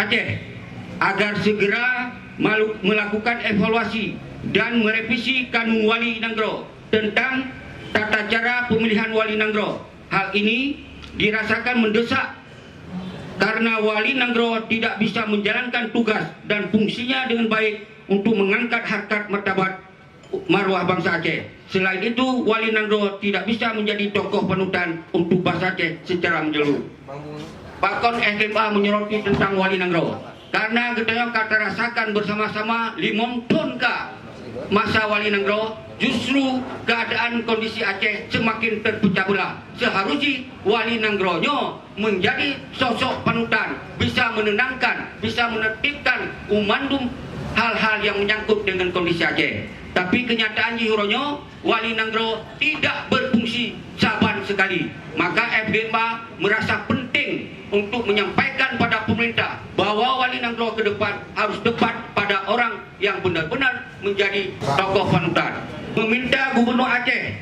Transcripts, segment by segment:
Aceh agar segera melakukan evaluasi dan merevisi Kanun Wali Nanggro tentang tata cara pemilihan Wali Nanggro. Hal ini dirasakan mendesak karena Wali Nanggro tidak bisa menjalankan tugas dan fungsinya dengan baik untuk mengangkat harkat martabat marwah bangsa Aceh. Selain itu, Wali Nanggro tidak bisa menjadi tokoh panutan untuk bangsa Aceh secara menyeluruh. Pakon SMA menyoroti tentang Wali Nanggro karena kita kata rasakan bersama-sama 5 tahun ke masa Wali Nanggro, justru keadaan kondisi Aceh semakin terpecah belah. Seharusnya Wali Nanggronyo menjadi sosok panutan, bisa menenangkan, bisa menertibkan umandum hal-hal yang menyangkut dengan kondisi Aceh. Tapi kenyataan Jihuronyo, Wali Nanggro tidak berfungsi saban sekali. Maka FGMA merasa penting untuk menyampaikan pada pemerintah bahwa Wali Nanggro ke depan harus tepat pada orang yang benar-benar menjadi tokoh panutan. Meminta Gubernur Aceh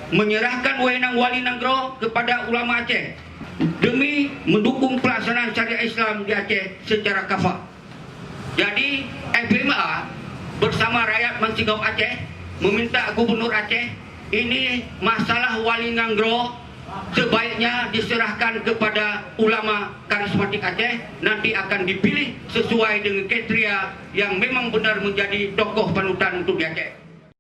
menyerahkan wewenang Wali Nanggro kepada ulama Aceh demi mendukung pelaksanaan syariat Islam di Aceh secara kafah. Jadi FGMA bersama rakyat Mansigau Aceh meminta Gubernur Aceh, ini masalah Wali Nanggro sebaiknya diserahkan kepada ulama karismatik Aceh, nanti akan dipilih sesuai dengan kriteria yang memang benar menjadi tokoh panutan untuk di Aceh.